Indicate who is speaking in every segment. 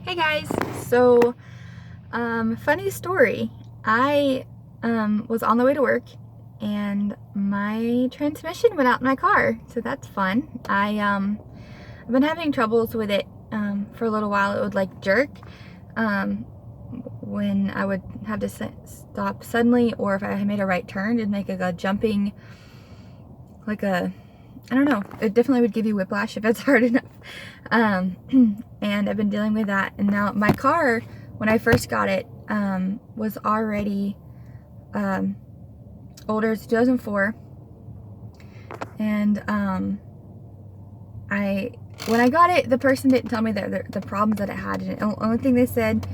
Speaker 1: Hey guys, so funny story. I was on the way to work and my transmission went out in my car, so that's fun. I've been having troubles with it for a little while. It would like jerk um, when I would have to stop suddenly, or if I had made a right turn, it'd make a jumping, like a, I don't know, it definitely would give you whiplash if it's hard enough. And I've been dealing with that. And now my car, when I first got it, was already older. It's 2004. And when I got it, the person didn't tell me the problems that it had. And the only thing they said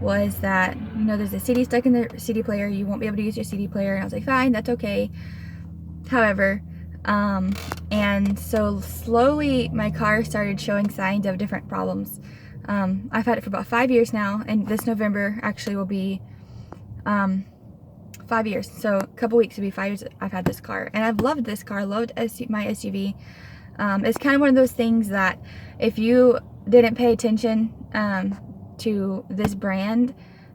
Speaker 1: was that, there's a CD stuck in the CD player. You won't be able to use your CD player. And I was like, fine, that's okay. However, and so slowly my car started showing signs of different problems. I've had it for about 5 years now, and this November actually will be 5 years. So a couple weeks will be 5 years I've had this car, and I've loved this car. Loved my SUV. It's kind of one of those things that if you didn't pay attention to this brand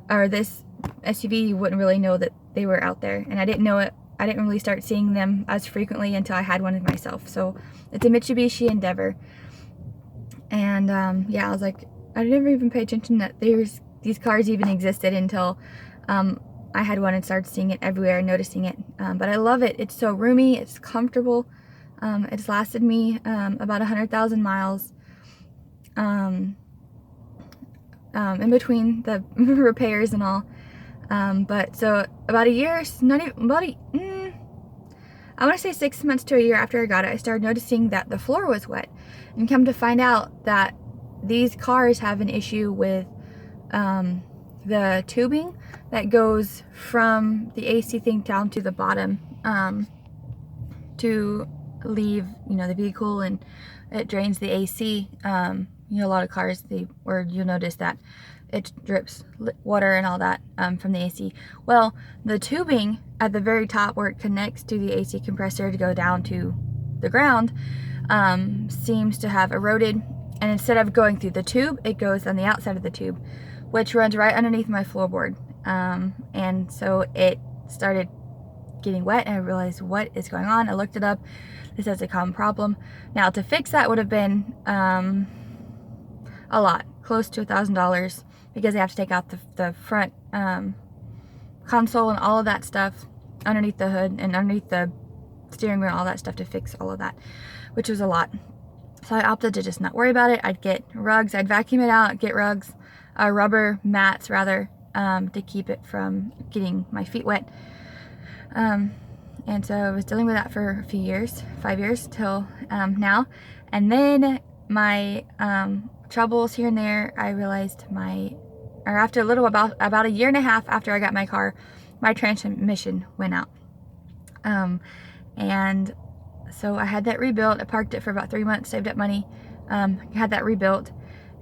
Speaker 1: or this SUV, you wouldn't really know that they were out there. And I didn't know it. I didn't really start seeing them as frequently until I had one of myself. So it's a Mitsubishi Endeavor. And yeah, I was like, I never even paid attention that these cars even existed until I had one and started seeing it everywhere and noticing it. But I love it. It's so roomy. It's comfortable. It's lasted me about 100,000 miles in between the repairs and all. But so about a year, not even, I want to say 6 months to a year after I got it, I started noticing that the floor was wet, and come to find out that these cars have an issue with the tubing that goes from the AC thing down to the bottom to leave, the vehicle, and it drains the AC. A lot of cars, you'll notice that it drips water and all that from the AC. Well, the tubing at the very top where it connects to the AC compressor to go down to the ground seems to have eroded, and instead of going through the tube, it goes on the outside of the tube, which runs right underneath my floorboard. And so it started getting wet, and I realized what is going on. I looked it up. This is a common problem. Now, to fix that would have been a lot, close to $1,000, because they have to take out the front console and all of that stuff underneath the hood and underneath the steering wheel and all that stuff to fix all of that, which was a lot. So I opted to just not worry about it. I'd get rugs, I'd vacuum it out, get rugs, rubber mats rather, to keep it from getting my feet wet. And so I was dealing with that for a few years, 5 years till now. And then my troubles here and there, I realized after about a year and a half after I got my car, my transmission went out. And so I had that rebuilt. I parked it for about 3 months, saved up money, had that rebuilt.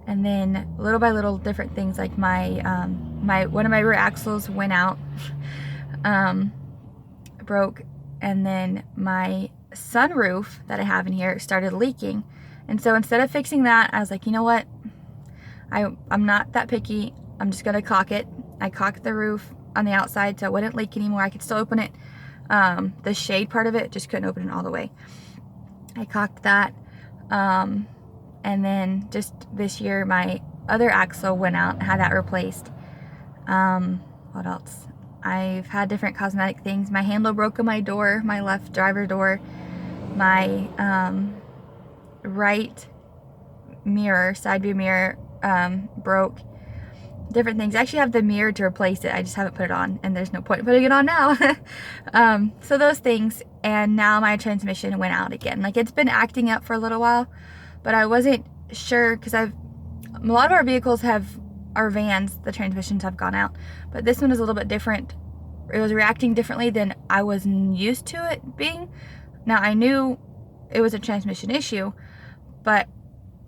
Speaker 1: And then little by little, different things like one of my rear axles went out, broke, and then my sunroof that I have in here started leaking. And so instead of fixing that, I was like, you know what? I'm not that picky. I'm just gonna caulk it. I caulked the roof on the outside so it wouldn't leak anymore. I could still open it. The shade part of it, just couldn't open it all the way. I caulked that. And then just this year, my other axle went out and had that replaced. What else? I've had different cosmetic things. My handle broke on my door, my left driver door. My right mirror, side view mirror, broke. Different things. I actually have the mirror to replace it. I just haven't put it on, and there's no point in putting it on now. So those things, and now my transmission went out again. Like, it's been acting up for a little while, but I wasn't sure because a lot of our vehicles our vans, the transmissions have gone out, but this one is a little bit different. It was reacting differently than I was used to it being. Now, I knew it was a transmission issue, but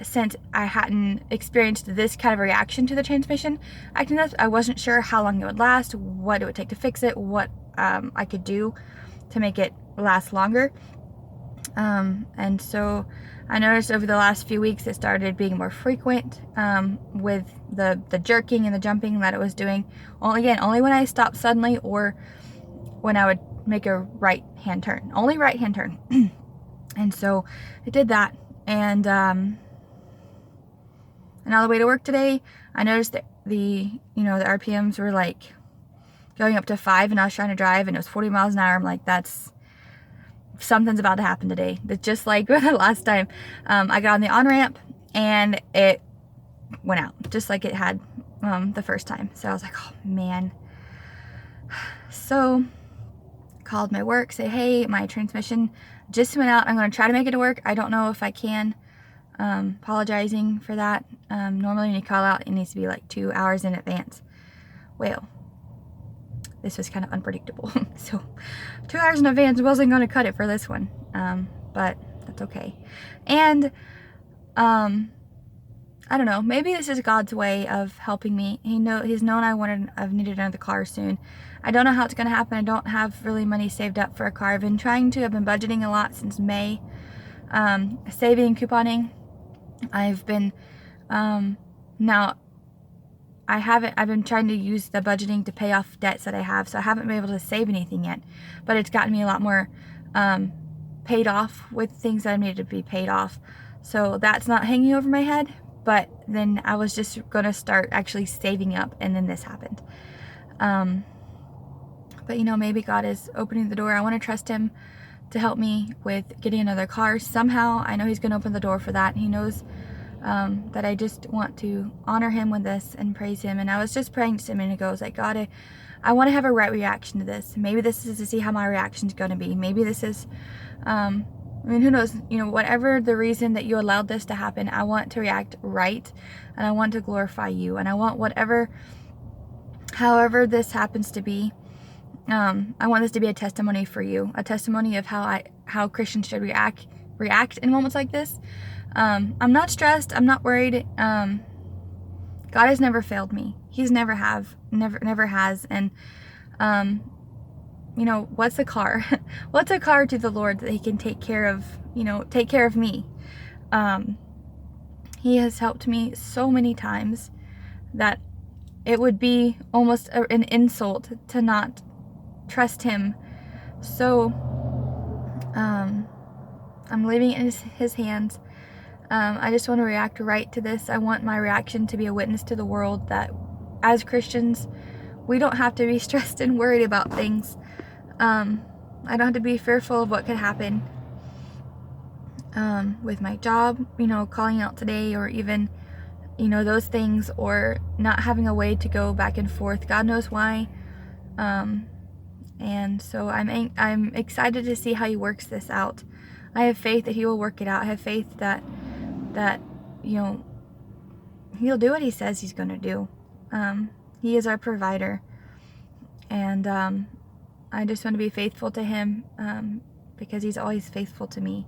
Speaker 1: since I hadn't experienced this kind of reaction to the transmission acting up, I wasn't sure how long it would last, what it would take to fix it, what I could do to make it last longer. And so I noticed over the last few weeks it started being more frequent with the jerking and the jumping that it was doing. Only when I stopped suddenly or when I would make a right hand turn. Only right hand turn. And so I did that. And on the way to work today, I noticed that the RPMs were like going up to 5, and I was trying to drive and it was 40 miles an hour. I'm like, something's about to happen today. That's just like the last time. I got on the on-ramp and it went out just like it had the first time. So I was like, oh man. So called my work, say, hey, my transmission just went out. I'm going to try to make it to work. I don't know if I can. Apologizing for that. Normally when you call out, it needs to be like 2 hours in advance. Well, this was kind of unpredictable. So 2 hours in advance wasn't going to cut it for this one. But that's okay. And I don't know, maybe this is God's way of helping me. He's known I've needed another car soon. I don't know how it's going to happen. I don't have really money saved up for a car. I've been budgeting a lot since May. Saving, couponing. I've been I've been trying to use the budgeting to pay off debts that I have, so I haven't been able to save anything yet, but it's gotten me a lot more paid off with things that I needed to be paid off. So that's not hanging over my head, but then I was just going to start actually saving up, and then this happened. But maybe God is opening the door. I want to trust Him to help me with getting another car. Somehow, I know He's going to open the door for that. He knows that I just want to honor Him with this and praise Him. And I was just praying to Him, and it goes like, God, I want to have a right reaction to this. Maybe this is to see how my reaction is going to be. Maybe this is, who knows, whatever the reason that you allowed this to happen, I want to react right, and I want to glorify you, and I want however this happens to be, I want this to be a testimony for you, a testimony of how Christians should react in moments like this. I'm not stressed. I'm not worried. God has never failed me. He's never has. And, what's a car? What's a car to the Lord that He can take care of me? He has helped me so many times that it would be almost an insult to not trust Him. So, I'm leaving it in His hands. I just want to react right to this. I want my reaction to be a witness to the world that as Christians, we don't have to be stressed and worried about things. I don't have to be fearful of what could happen with my job, calling out today, or even, those things, or not having a way to go back and forth. God knows why. And so I'm excited to see how He works this out. I have faith that He will work it out. I have faith that He'll do what He says He's going to do. He is our provider, and I just want to be faithful to Him because He's always faithful to me.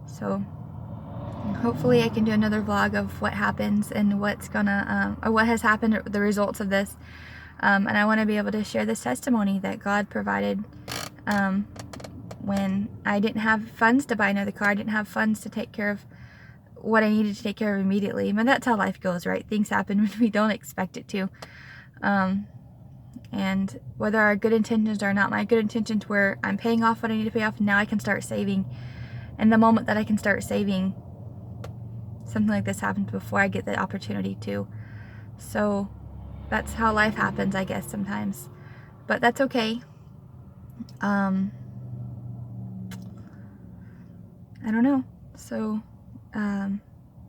Speaker 1: So hopefully I can do another vlog of what happens and what's gonna or what has happened, the results of this. And I want to be able to share this testimony that God provided when I didn't have funds to buy another car. I didn't have funds to take care of what I needed to take care of immediately. But that's how life goes, right? Things happen when we don't expect it to. And whether our good intentions are not my good intentions, where I'm paying off what I need to pay off, now I can start saving. And the moment that I can start saving, something like this happens before I get the opportunity to. So that's how life happens, I guess, sometimes. But that's okay. I don't know. So I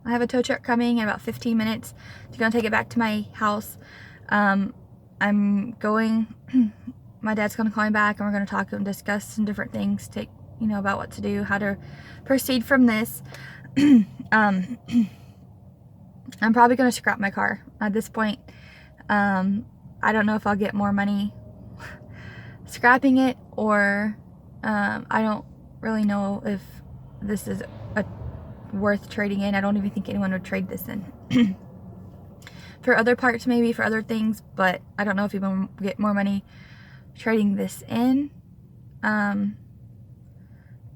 Speaker 1: have a tow truck coming in about 15 minutes. It's going to take it back to my house. I'm going, my dad's going to call me back, and we're going to talk and discuss some different things, about what to do, how to proceed from this. I'm probably going to scrap my car at this point. I don't know if I'll get more money scrapping it, or I don't really know if this is worth trading in. I don't even think anyone would trade this in. For other parts, maybe for other things, but I don't know if people get more money trading this in.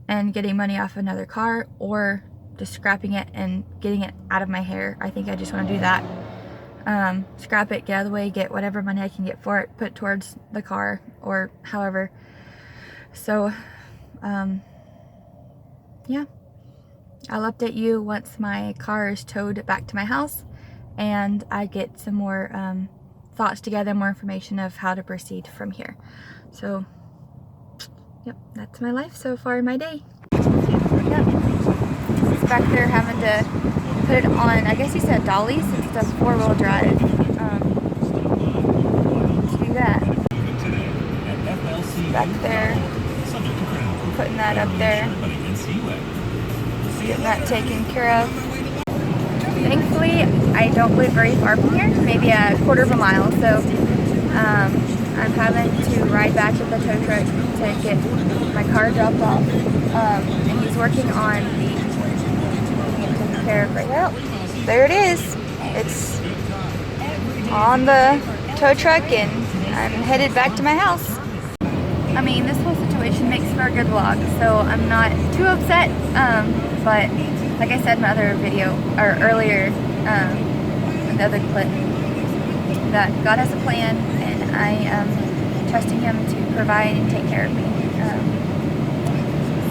Speaker 1: and getting money off another car, or just scrapping it and getting it out of my hair. I think I just want to do that. Scrap it, get out of the way, get whatever money I can get for it, put it towards the car, or however. So, yeah. I'll update you once my car is towed back to my house and I get some more thoughts together, more information of how to proceed from here. So, yep, that's my life so far, my day. Yep. He's back there having to put it on, I guess he said dolly, since it's a 4-wheel drive. To do that. Back there, putting that up there. Getting that taken care of. Thankfully, I don't live very far from here, maybe a quarter of a mile, so I'm having to ride back with the tow truck to get my car dropped off, and he's working on the taken care of right now. There it is. It's on the tow truck, and I'm headed back to my house. I mean, this whole situation makes for a good vlog, so I'm not too upset, but like I said in my other video, or earlier, in the other clip, that God has a plan, and I am trusting Him to provide and take care of me.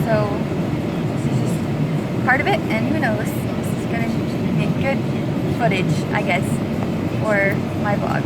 Speaker 1: So, this is just part of it, and who knows, this is going to be good footage, I guess, for my vlog.